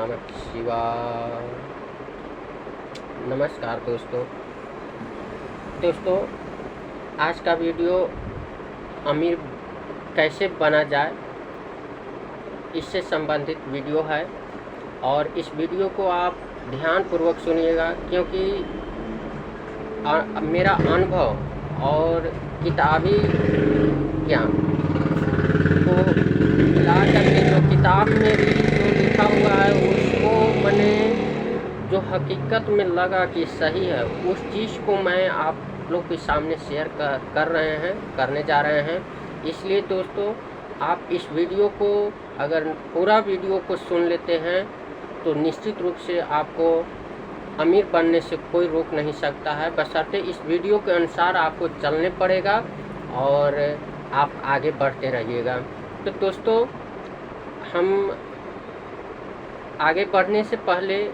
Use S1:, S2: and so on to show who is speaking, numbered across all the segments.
S1: नमः शिवाय। नमस्कार दोस्तों, आज का वीडियो अमीर कैसे बना जाए इससे संबंधित वीडियो है और इस वीडियो को आप ध्यानपूर्वक सुनिएगा, क्योंकि मेरा अनुभव और किताबी ज्ञान को मिला करके जो किताब में भी जो लिखा हुआ है उसको मैंने जो हकीकत में लगा कि सही है, उस चीज़ को मैं आप लोग के सामने शेयर करने जा रहे हैं। इसलिए दोस्तों, आप इस वीडियो को अगर पूरा वीडियो को सुन लेते हैं तो निश्चित रूप से आपको अमीर बनने से कोई रोक नहीं सकता है, बशर्ते इस वीडियो के अनुसार आपको चलने पड़ेगा और आप आगे बढ़ते रहिएगा। तो दोस्तों, हम आगे बढ़ने से पहले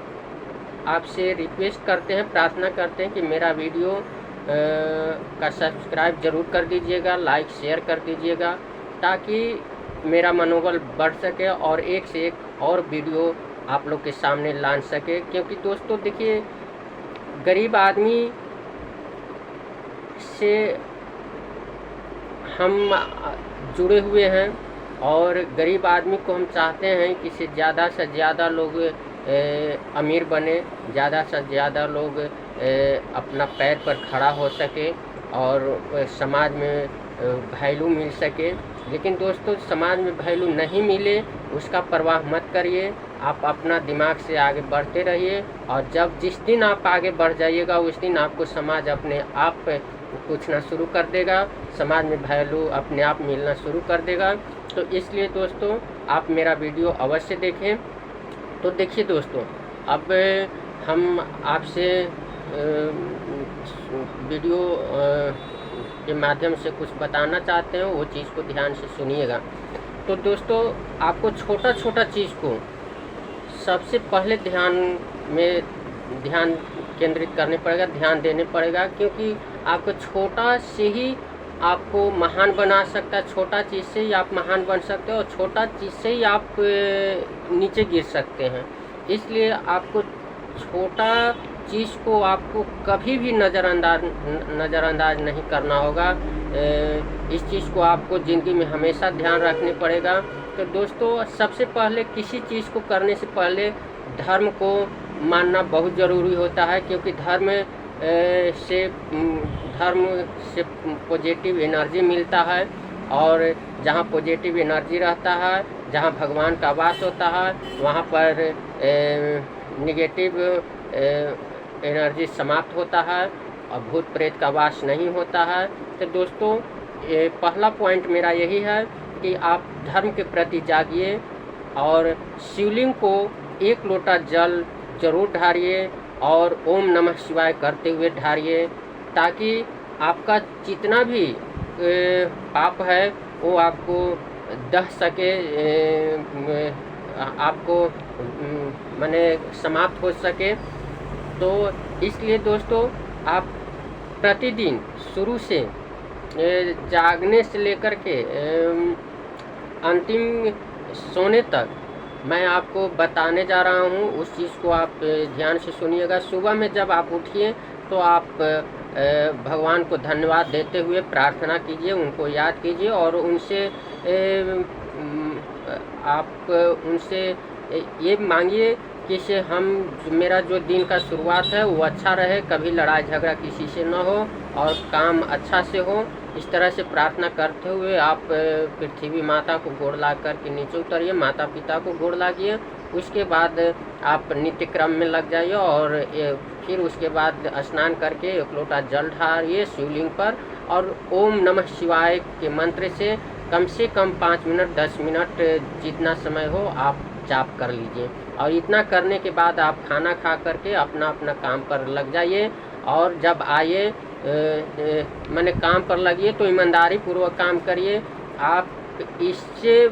S1: आपसे रिक्वेस्ट करते हैं, प्रार्थना करते हैं कि मेरा वीडियो का सब्सक्राइब ज़रूर कर दीजिएगा, लाइक शेयर कर दीजिएगा, ताकि मेरा मनोबल बढ़ सके और एक से एक और वीडियो आप लोग के सामने ला सके। क्योंकि दोस्तों देखिए, गरीब आदमी से हम जुड़े हुए हैं और गरीब आदमी को हम चाहते हैं कि से ज़्यादा से ज़्यादा लोग अमीर बने, ज़्यादा से ज़्यादा लोग अपना पैर पर खड़ा हो सके और समाज में वैल्यू मिल सके। लेकिन दोस्तों, समाज में वैल्यू नहीं मिले उसका परवाह मत करिए, आप अपना दिमाग से आगे बढ़ते रहिए और जिस दिन आप आगे बढ़ जाइएगा उस दिन आपको समाज अपने आप पूछना शुरू कर देगा, समाज में वैल्यू अपने आप मिलना शुरू कर देगा। तो इसलिए दोस्तों, आप मेरा वीडियो अवश्य देखें। तो देखिए दोस्तों, अब हम आपसे वीडियो के माध्यम से कुछ बताना चाहते हैं, वो चीज़ को ध्यान से सुनिएगा। तो दोस्तों, आपको छोटा चीज़ को सबसे पहले ध्यान केंद्रित करने पड़ेगा, ध्यान देने पड़ेगा, क्योंकि आपको छोटा से ही आपको महान बना सकता है। छोटा चीज़ से ही आप महान बन सकते हो और छोटा चीज़ से ही आप नीचे गिर सकते हैं। इसलिए आपको छोटा चीज़ को आपको कभी भी नज़रअंदाज नहीं करना होगा। इस चीज़ को आपको ज़िंदगी में हमेशा ध्यान रखने पड़ेगा। तो दोस्तों, सबसे पहले किसी चीज़ को करने से पहले धर्म को मानना बहुत ज़रूरी होता है, क्योंकि धर्म से पॉजिटिव एनर्जी मिलता है और जहाँ पॉजिटिव एनर्जी रहता है, जहाँ भगवान का वास होता है, वहाँ पर नेगेटिव एनर्जी समाप्त होता है और भूत प्रेत का वास नहीं होता है। तो दोस्तों, पहला पॉइंट मेरा यही है कि आप धर्म के प्रति जागिए और शिवलिंग को एक लोटा जल जरूर ढारिए और ओम नमः शिवाय करते हुए ढारिए, ताकि आपका जितना भी पाप है वो आपको दह सके, आपको माने समाप्त हो सके। तो इसलिए दोस्तों, आप प्रतिदिन शुरू से जागने से लेकर के अंतिम सोने तक मैं आपको बताने जा रहा हूँ, उस चीज़ को आप ध्यान से सुनिएगा। सुबह में जब आप उठिए तो आप भगवान को धन्यवाद देते हुए प्रार्थना कीजिए, उनको याद कीजिए और उनसे ये मांगिए कि से मेरा जो दिन का शुरुआत है वो अच्छा रहे, कभी लड़ाई झगड़ा किसी से न हो और काम अच्छा से हो। इस तरह से प्रार्थना करते हुए आप पृथ्वी माता को गोड़ ला कर के नीचे उतरिए, माता पिता को गोड़ लागिए। उसके बाद आप नित्य क्रम में लग जाइए और फिर उसके बाद स्नान करके एक लोटा जल ढारिए शिवलिंग पर और ओम नमः शिवाय के मंत्र से कम 5 मिनट 10 मिनट जितना समय हो आप जाप कर लीजिए। और इतना करने के बाद आप खाना खा करके अपना काम पर लग जाइए और जब आइए मैंने काम पर लगिए तो ईमानदारी पूर्वक काम करिए। आप इससे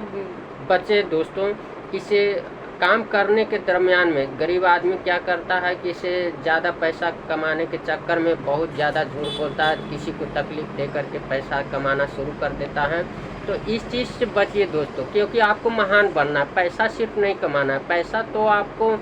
S1: बचे दोस्तों, इसे काम करने के दरमियान में गरीब आदमी क्या करता है कि इसे ज़्यादा पैसा कमाने के चक्कर में बहुत ज़्यादा झूठ बोलता है, किसी को तकलीफ़ दे करके पैसा कमाना शुरू कर देता है। तो इस चीज़ से बचिए दोस्तों, क्योंकि आपको महान बनना है। पैसा सिर्फ नहीं कमाना है, पैसा तो आपको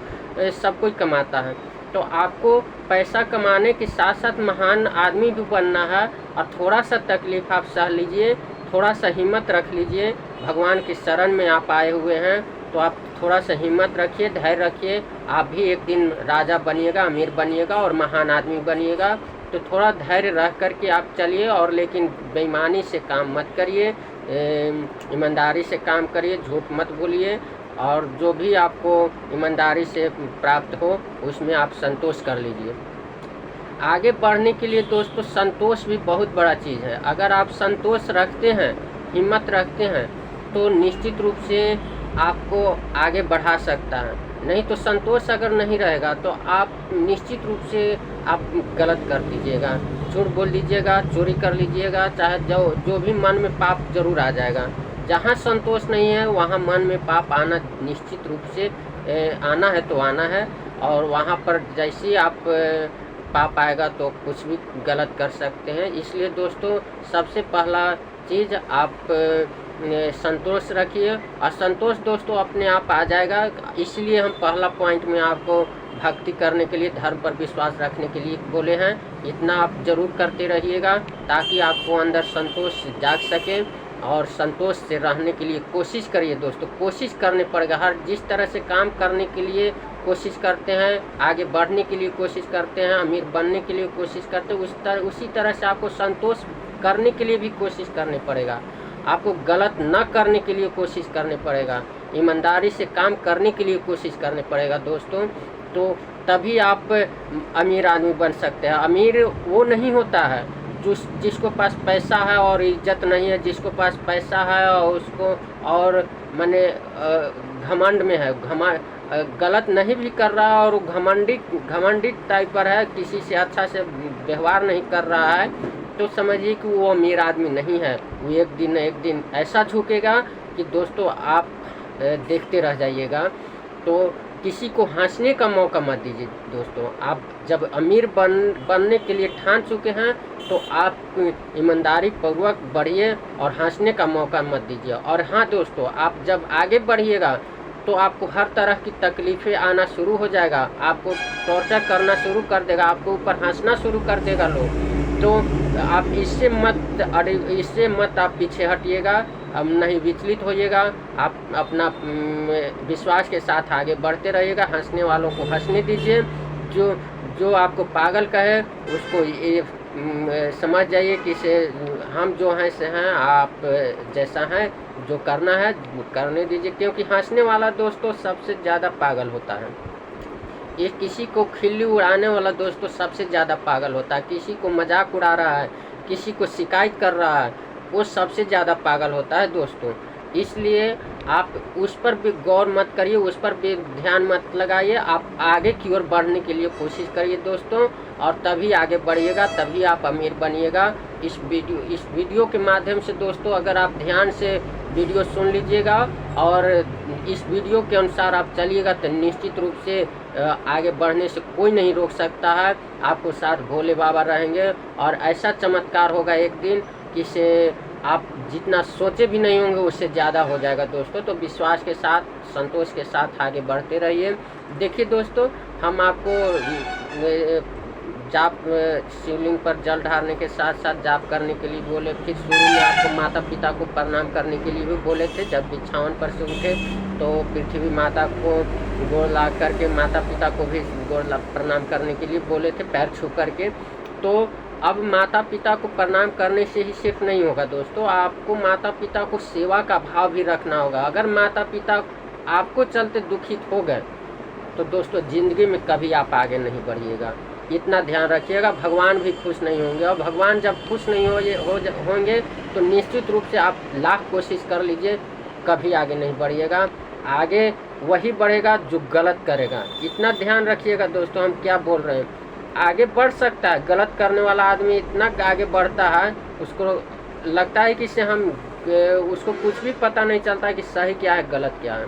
S1: सब कुछ कमाता है। तो आपको पैसा कमाने के साथ साथ महान आदमी भी बनना है। और थोड़ा सा तकलीफ़ आप सह लीजिए, थोड़ा सा हिम्मत रख लीजिए। भगवान की शरण में आप आए हुए हैं, तो आप थोड़ा सा हिम्मत रखिए, धैर्य रखिए। आप भी एक दिन राजा बनिएगा, अमीर बनिएगा और महान आदमी बनिएगा। तो थोड़ा धैर्य रख करके आप चलिए, और लेकिन बेईमानी से काम मत करिए, ईमानदारी से काम करिए, झूठ मत बोलिए। और जो भी आपको ईमानदारी से प्राप्त हो उसमें आप संतोष कर लीजिए। आगे बढ़ने के लिए दोस्तों संतोष भी बहुत बड़ा चीज़ है। अगर आप संतोष रखते हैं, हिम्मत रखते हैं, तो निश्चित रूप से आपको आगे बढ़ा सकता है। नहीं तो संतोष अगर नहीं रहेगा तो आप निश्चित रूप से आप गलत कर दीजिएगा, झूठ बोल दीजिएगा, चोरी कर लीजिएगा, चाहे जो भी मन में पाप जरूर आ जाएगा। जहाँ संतोष नहीं है वहाँ मन में पाप आना निश्चित रूप से आना है तो आना है। और वहाँ पर जैसे ही आप पाप आएगा तो कुछ भी गलत कर सकते हैं। इसलिए दोस्तों सबसे पहला चीज़ आप संतोष रखिए, और संतोष दोस्तों अपने आप आ जाएगा। इसलिए हम पहला पॉइंट में आपको भक्ति करने के लिए, धर्म पर विश्वास रखने के लिए बोले हैं। इतना आप ज़रूर करते रहिएगा ताकि आपको अंदर संतोष जाग सके। और संतोष से रहने के लिए कोशिश करिए दोस्तों, कोशिश करने पड़ेगा। हर जिस तरह से काम करने के लिए कोशिश करते हैं, आगे बढ़ने के लिए कोशिश करते हैं, अमीर बनने के लिए कोशिश करते हैं, उसी तरह से आपको संतोष करने के लिए भी कोशिश करनी पड़ेगा। आपको गलत न करने के लिए कोशिश करने पड़ेगा, ईमानदारी से काम करने के लिए कोशिश करने पड़ेगा दोस्तों। तो तभी आप अमीर आदमी बन सकते हैं। अमीर वो नहीं होता है जिसको पास पैसा है और इज्जत नहीं है, जिसको पास पैसा है और उसको और माने घमंड में है, गलत नहीं भी कर रहा है और घमंडी टाइप पर है, किसी से अच्छा से व्यवहार नहीं कर रहा है, तो समझिए कि वो अमीर आदमी नहीं है। वो एक दिन ऐसा झुकेगा कि दोस्तों आप देखते रह जाइएगा। तो किसी को हंसने का मौका मत दीजिए दोस्तों। आप जब अमीर बनने के लिए ठान चुके हैं तो आप ईमानदारी पूर्वक बढ़िए और हंसने का मौका मत दीजिए। और हाँ दोस्तों, आप जब आगे बढ़िएगा तो आपको हर तरह की तकलीफ़ें आना शुरू हो जाएगा, आपको टॉर्चर करना शुरू कर देगा, आपको ऊपर हंसना शुरू कर देगा लोग। तो आप इससे मत आप पीछे हटिएगा, अब नहीं विचलित होइएगा। आप अपना विश्वास के साथ आगे बढ़ते रहिएगा। हंसने वालों को हंसने दीजिए, जो आपको पागल कहे उसको ये समझ जाइए कि हम जो हैं से हैं, आप जैसा हैं, जो करना है वो करने दीजिए। क्योंकि हंसने वाला दोस्तों सबसे ज़्यादा पागल होता है। ये किसी को खिल्ली उड़ाने वाला दोस्तों सबसे ज़्यादा पागल होता है। किसी को मजाक उड़ा रहा है, किसी को शिकायत कर रहा है, वो सबसे ज़्यादा पागल होता है दोस्तों। इसलिए आप उस पर भी गौर मत करिए, उस पर भी ध्यान मत लगाइए। आप आगे की ओर बढ़ने के लिए कोशिश करिए दोस्तों, और तभी आगे बढ़िएगा, तभी आप अमीर बनिएगा। इस वीडियो के माध्यम से दोस्तों अगर आप ध्यान से वीडियो सुन लीजिएगा और इस वीडियो के अनुसार आप चलिएगा तो निश्चित रूप से आगे बढ़ने से कोई नहीं रोक सकता है। आपको साथ भोले बाबा रहेंगे और ऐसा चमत्कार होगा एक दिन कि से आप जितना सोचे भी नहीं होंगे उससे ज़्यादा हो जाएगा दोस्तों। तो विश्वास के साथ, संतोष के साथ आगे बढ़ते रहिए। देखिए दोस्तों, हम आपको जाप शिवलिंग पर जल ढारने के साथ साथ जाप करने के लिए बोले। फिर शुरू में आपको माता पिता को प्रणाम करने के लिए भी बोले थे। जब बिछावन पर से उठे तो पृथ्वी माता को गोड़ ला करके माता पिता को भी प्रणाम करने के लिए बोले थे, पैर छू करके। तो अब माता पिता को प्रणाम करने से ही सिर्फ नहीं होगा दोस्तों, आपको माता पिता को सेवा का भाव भी रखना होगा। अगर माता पिता आपको चलते दुखित हो गए तो दोस्तों ज़िंदगी में कभी आप आगे नहीं बढ़िएगा। इतना ध्यान रखिएगा, भगवान भी खुश नहीं होंगे। और भगवान जब खुश नहीं होंगे तो निश्चित रूप से आप लाख कोशिश कर लीजिए, कभी आगे नहीं बढ़िएगा। आगे वही बढ़ेगा जो गलत करेगा। इतना ध्यान रखिएगा दोस्तों, हम क्या बोल रहे हैं। आगे बढ़ सकता है, गलत करने वाला आदमी इतना आगे बढ़ता है, उसको लगता है कि उसको कुछ भी पता नहीं चलता है कि सही क्या है गलत क्या है।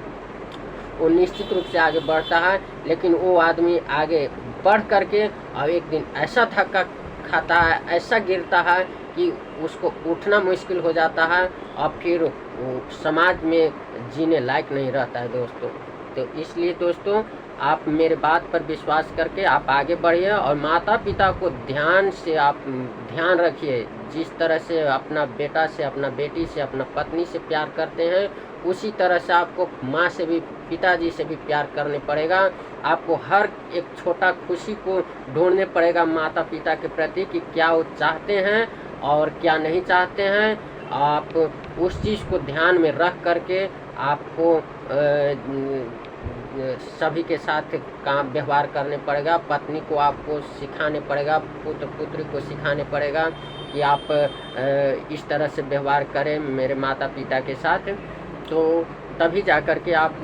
S1: वो निश्चित रूप से आगे बढ़ता है, लेकिन वो आदमी आगे बढ़ करके और एक दिन ऐसा धक्का खाता है, ऐसा गिरता है कि उसको उठना मुश्किल हो जाता है और फिर वो समाज में जीने लायक नहीं रहता है दोस्तों। तो इसलिए दोस्तों आप मेरे बात पर विश्वास करके आप आगे बढ़िए और माता पिता को ध्यान से आप ध्यान रखिए। जिस तरह से अपना बेटा से, अपना बेटी से, अपना पत्नी से प्यार करते हैं, उसी तरह से आपको माँ से भी, पिताजी से भी प्यार करने पड़ेगा। आपको हर एक छोटा खुशी को ढूंढने पड़ेगा माता पिता के प्रति कि क्या वो चाहते हैं और क्या नहीं चाहते हैं। आप उस चीज़ को ध्यान में रख करके आपको सभी के साथ काम व्यवहार करने पड़ेगा। पत्नी को आपको सिखाने पड़ेगा, पुत्र पुत्री को सिखाने पड़ेगा कि आप इस तरह से व्यवहार करें मेरे माता पिता के साथ, तो तभी जा कर के आप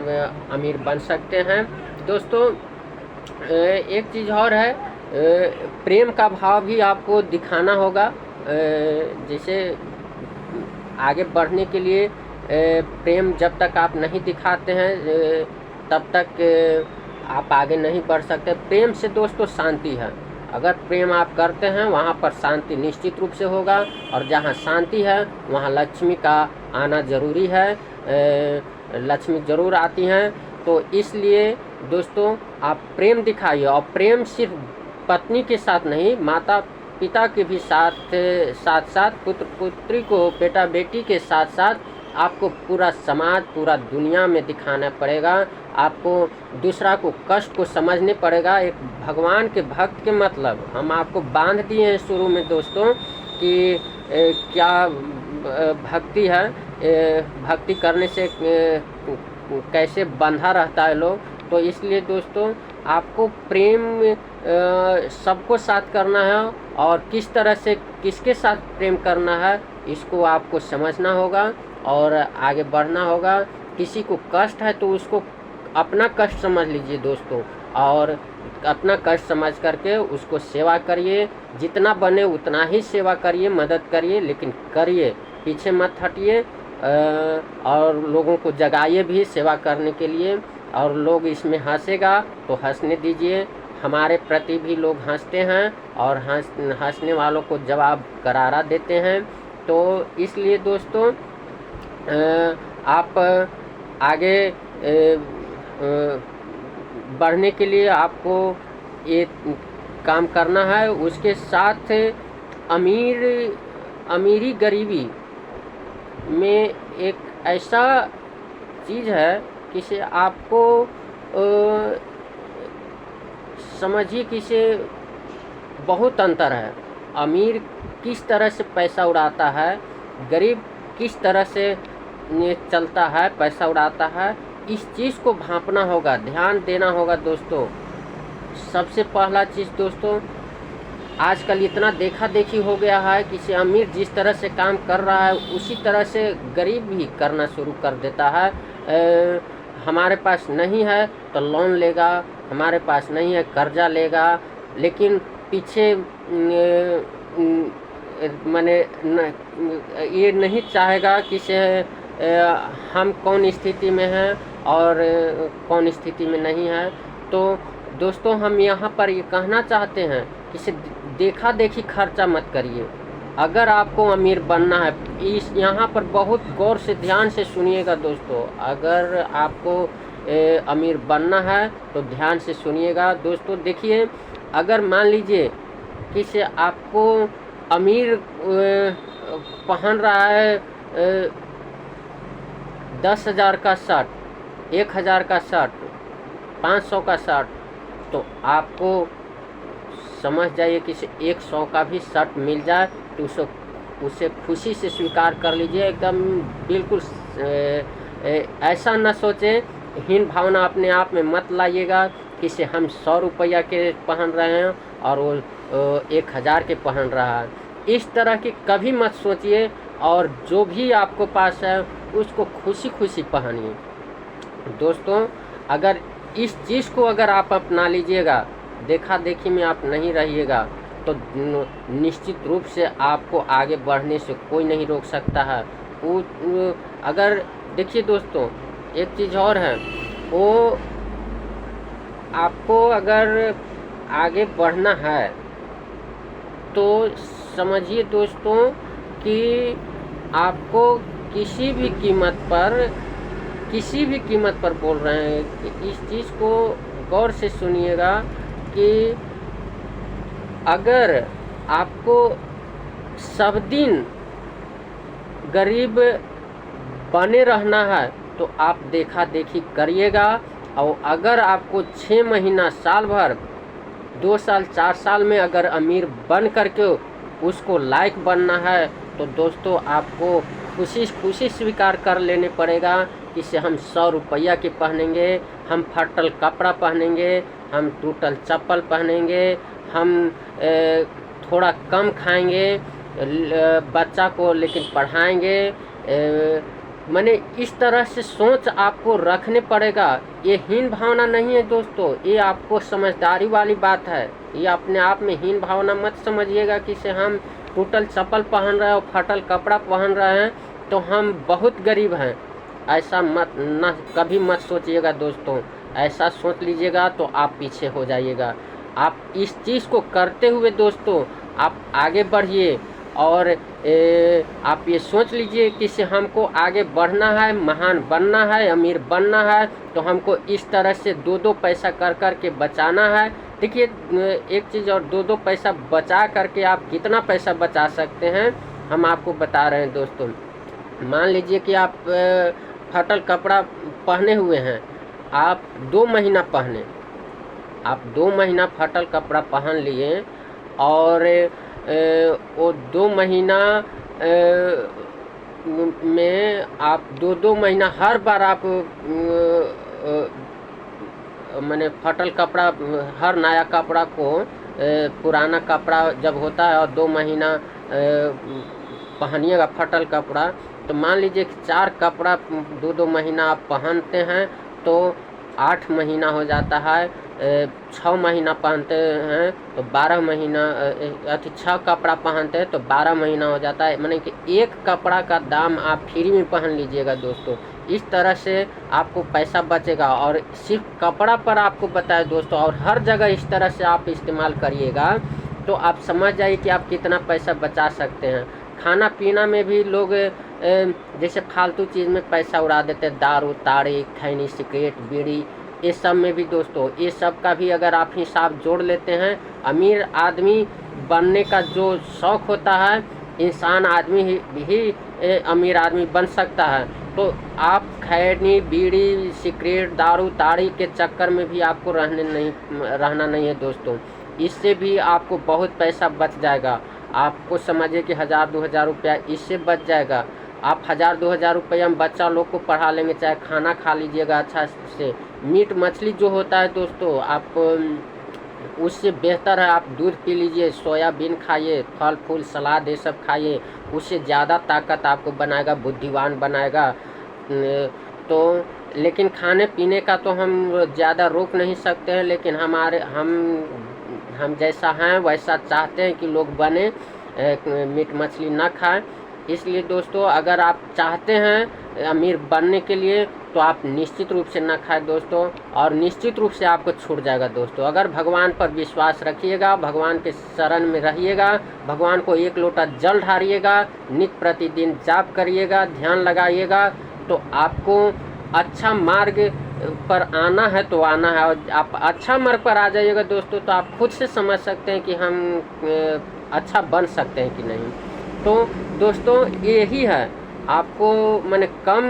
S1: अमीर बन सकते हैं। दोस्तों एक चीज़ और है, प्रेम का भाव भी आपको दिखाना होगा। जैसे आगे बढ़ने के लिए प्रेम जब तक आप नहीं दिखाते हैं तब तक आप आगे नहीं बढ़ सकते। प्रेम से दोस्तों शांति है। अगर प्रेम आप करते हैं वहाँ पर शांति निश्चित रूप से होगा, और जहाँ शांति है वहाँ लक्ष्मी का आना ज़रूरी है। लक्ष्मी ज़रूर आती हैं। तो इसलिए दोस्तों आप प्रेम दिखाइए, और प्रेम सिर्फ पत्नी के साथ नहीं, माता पिता के भी साथ साथ पुत्र पुत्री को, बेटा बेटी के साथ साथ आपको पूरा समाज, पूरा दुनिया में दिखाना पड़ेगा। आपको दूसरा को कष्ट को समझने पड़ेगा। एक भगवान के भक्त के मतलब हम आपको बांध दिए हैं शुरू में दोस्तों कि क्या भक्ति है, भक्ति करने से कैसे बंधा रहता है लोग। तो इसलिए दोस्तों आपको प्रेम सबको साथ करना है, और किस तरह से किसके साथ प्रेम करना है इसको आपको समझना होगा और आगे बढ़ना होगा। किसी को कष्ट है तो उसको अपना कष्ट समझ लीजिए दोस्तों, और अपना कष्ट समझ करके उसको सेवा करिए। जितना बने उतना ही सेवा करिए, मदद करिए, लेकिन करिए, पीछे मत हटिए। और लोगों को जगाइए भी सेवा करने के लिए। और लोग इसमें हंसेगा तो हंसने दीजिए। हमारे प्रति भी लोग हंसते हैं और हंसने वालों को जवाब करारा देते हैं। तो इसलिए दोस्तों आप आगे बढ़ने के लिए आपको ये काम करना है। उसके साथ अमीरी गरीबी में एक ऐसा चीज़ है कि से आपको समझिए कि से बहुत अंतर है। अमीर किस तरह से पैसा उड़ाता है, गरीब किस तरह से चलता है, पैसा उड़ाता है, इस चीज़ को भांपना होगा, ध्यान देना होगा दोस्तों। सबसे पहला चीज़ दोस्तों, आजकल इतना देखा देखी हो गया है कि से अमीर जिस तरह से काम कर रहा है उसी तरह से गरीब भी करना शुरू कर देता है। हमारे पास नहीं है तो लोन लेगा, हमारे पास नहीं है कर्जा लेगा, लेकिन पीछे माने ये नहीं चाहेगा कि से हम कौन स्थिति में हैं और कौन स्थिति में नहीं है। तो दोस्तों हम यहाँ पर ये कहना चाहते हैं कि से देखा देखी खर्चा मत करिए। अगर आपको अमीर बनना है, इस यहाँ पर बहुत गौर से ध्यान से सुनिएगा दोस्तों। अगर आपको अमीर बनना है तो ध्यान से सुनिएगा दोस्तों। देखिए, अगर मान लीजिए कि से आपको अमीर पहन रहा है 10,000 का शर्ट, 1,000 का शर्ट, 500 का शर्ट, तो आपको समझ जाइए कि 100 का भी शर्ट मिल जाए तो उसे खुशी से स्वीकार कर लीजिए। एकदम बिल्कुल ऐसा न सोचें, हीन भावना अपने आप में मत लाइएगा कि से हम 100 रुपया के पहन रहे हैं और वो 1,000 के पहन रहा है। इस तरह की कभी मत सोचिए, और जो भी आपको पास है उसको खुशी खुशी पहनिए दोस्तों। अगर इस चीज़ को अगर आप अपना लीजिएगा, देखा देखी में आप नहीं रहिएगा, तो निश्चित रूप से आपको आगे बढ़ने से कोई नहीं रोक सकता है। वो अगर देखिए दोस्तों, एक चीज़ और है, वो आपको अगर आगे बढ़ना है तो समझिए दोस्तों कि आपको किसी भी कीमत पर बोल रहे हैं कि इस चीज़ को गौर से सुनिएगा कि अगर आपको सब दिन गरीब बने रहना है तो आप देखा देखी करिएगा, और अगर आपको 6 महीना, साल भर, 2 साल, 4 साल में अगर अमीर बन करके उसको लायक बनना है तो दोस्तों आपको खुशी स्वीकार कर लेने पड़ेगा कि से हम 100 रुपया के पहनेंगे, हम फटल कपड़ा पहनेंगे, हम टूटल चप्पल पहनेंगे, हम थोड़ा कम खाएंगे, बच्चा को लेकिन पढ़ाएंगे। माने इस तरह से सोच आपको रखने पड़ेगा। ये हीन भावना नहीं है दोस्तों, ये आपको समझदारी वाली बात है। ये अपने आप में हीन भावना मत समझिएगा कि से हम टूटल चप्पल पहन रहे हैं और फटल कपड़ा पहन रहे हैं तो हम बहुत गरीब हैं, ऐसा कभी मत सोचिएगा दोस्तों। ऐसा सोच लीजिएगा तो आप पीछे हो जाइएगा। आप इस चीज़ को करते हुए दोस्तों आप आगे बढ़िए, और आप ये सोच लीजिए कि से हमको आगे बढ़ना है, महान बनना है, अमीर बनना है, तो हमको इस तरह से 2-2 पैसा कर के बचाना है। देखिए एक चीज़ और, 2-2 पैसा बचा करके आप कितना पैसा बचा सकते हैं हम आपको बता रहे हैं दोस्तों। मान लीजिए कि आप फटल कपड़ा पहने हुए हैं, आप 2 महीना पहने, आप 2 महीना फटल कपड़ा पहन लिए और वो 2 महीना में आप 2-2 महीना हर बार आप मैंने फटल कपड़ा, हर नया कपड़ा को पुराना कपड़ा जब होता है और 2 महीना पहनिएगा फटल कपड़ा, तो मान लीजिए कि 4 कपड़ा 2-2 महीना आप पहनते हैं तो 8 महीना हो जाता है। 6 महीना पहनते हैं तो 12 महीना, 6 कपड़ा पहनते हैं तो 12 महीना हो जाता है। माने कि एक कपड़ा का दाम आप फ्री में पहन लीजिएगा दोस्तों। इस तरह से आपको पैसा बचेगा, और सिर्फ कपड़ा पर आपको बताया दोस्तों, और हर जगह इस तरह से आप इस्तेमाल करिएगा तो आप समझ जाइए कि आप कितना पैसा बचा सकते हैं। खाना पीना में भी लोग जैसे फालतू चीज़ में पैसा उड़ा देते हैं, दारू, ताड़ी, खैनी, सिगरेट, बीड़ी, ये सब में भी दोस्तों, ये सब का भी अगर आप हिसाब जोड़ लेते हैं, अमीर आदमी बनने का जो शौक़ होता है, इंसान आदमी ही अमीर आदमी बन सकता है। तो आप खैनी, बीड़ी, सिगरेट, दारू, ताड़ी के चक्कर में भी आपको रहना नहीं है दोस्तों। इससे भी आपको बहुत पैसा बच जाएगा। आपको समझिए कि 1000-2000 रुपया इससे बच जाएगा। आप 1000-2000 रुपया में बच्चा लोग को पढ़ा लेंगे, चाहे खाना खा लीजिएगा अच्छा से। मीट मछली जो होता है दोस्तों, आप उससे बेहतर है आप दूध पी लीजिए, सोयाबीन खाइए, फल फूल सलाद ये सब खाइए, उससे ज़्यादा ताकत आपको बनाएगा, बुद्धिमान बनाएगा। तो लेकिन खाने पीने का तो हम ज़्यादा रोक नहीं सकते हैं, लेकिन हम जैसा हैं वैसा चाहते हैं कि लोग बने, मीट मछली ना खाएं। इसलिए दोस्तों अगर आप चाहते हैं अमीर बनने के लिए तो आप निश्चित रूप से ना खाएं दोस्तों, और निश्चित रूप से आपको छूट जाएगा दोस्तों। अगर भगवान पर विश्वास रखिएगा, भगवान के शरण में रहिएगा, भगवान को 1 लोटा जल ढारिएगा, नित्य प्रतिदिन जाप करिएगा, ध्यान लगाइएगा, तो आपको अच्छा मार्ग पर आना है तो आना है। और आप अच्छा मार्ग पर आ जाइएगा दोस्तों तो आप खुद से समझ सकते हैं कि हम अच्छा बन सकते हैं कि नहीं। तो दोस्तों यही है, आपको मैंने कम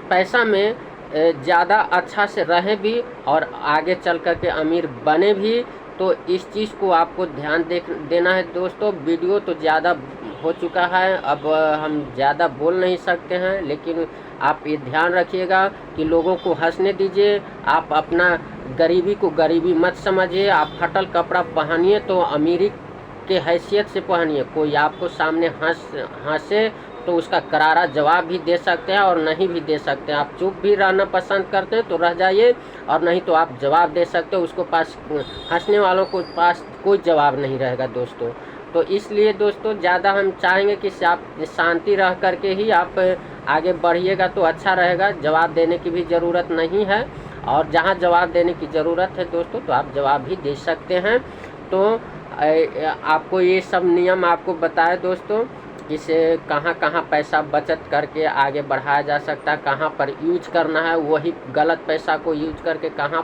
S1: पैसा में ज़्यादा अच्छा से रहें भी और आगे चल कर के अमीर बने भी, तो इस चीज़ को आपको ध्यान देना है दोस्तों। वीडियो तो ज़्यादा हो चुका है, अब हम ज़्यादा बोल नहीं सकते हैं, लेकिन आप ये ध्यान रखिएगा कि लोगों को हंसने दीजिए। आप अपना गरीबी को गरीबी मत समझिए। आप फटल कपड़ा पहनिए तो अमीरी के हैसियत से पहनिए। कोई आपको सामने हंसे तो उसका करारा जवाब भी दे सकते हैं और नहीं भी दे सकते हैं। आप चुप भी रहना पसंद करते हैं तो रह जाइए, और नहीं तो आप जवाब दे सकते हो। उसको पास हंसने वालों को पास कोई जवाब नहीं रहेगा दोस्तों। तो इसलिए दोस्तों ज़्यादा हम चाहेंगे कि आप शांति रह करके ही आप आगे बढ़िएगा तो अच्छा रहेगा। जवाब देने की भी ज़रूरत नहीं है, और जहाँ जवाब देने की ज़रूरत है दोस्तों तो आप जवाब भी दे सकते हैं। तो आपको ये सब नियम आपको बताए दोस्तों, किसे कहाँ कहाँ पैसा बचत करके आगे बढ़ाया जा सकता है, कहाँ पर यूज करना है, वही गलत पैसा को यूज करके कहाँ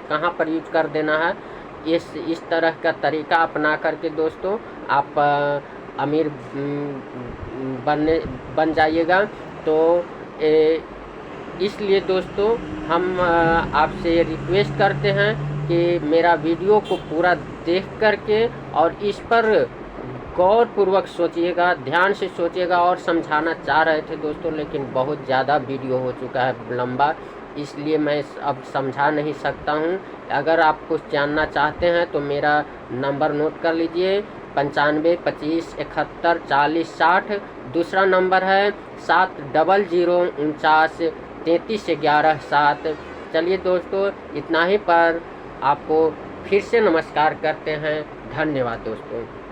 S1: कहाँ पर यूज कर देना है। इस तरह का तरीका अपना करके दोस्तों आप अमीर बन जाइएगा। तो इसलिए दोस्तों हम आपसे रिक्वेस्ट करते हैं कि मेरा वीडियो को पूरा देख करके और इस पर गौरपूर्वक सोचिएगा, ध्यान से सोचिएगा। और समझाना चाह रहे थे दोस्तों, लेकिन बहुत ज़्यादा वीडियो हो चुका है लंबा, इसलिए मैं अब समझा नहीं सकता हूँ। अगर आप कुछ जानना चाहते हैं तो मेरा नंबर नोट कर लीजिए, 95 25 71 40 60। दूसरा नंबर है 700949 33 11 7। चलिए दोस्तों, इतना ही पर आपको फिर से नमस्कार करते हैं। धन्यवाद दोस्तों।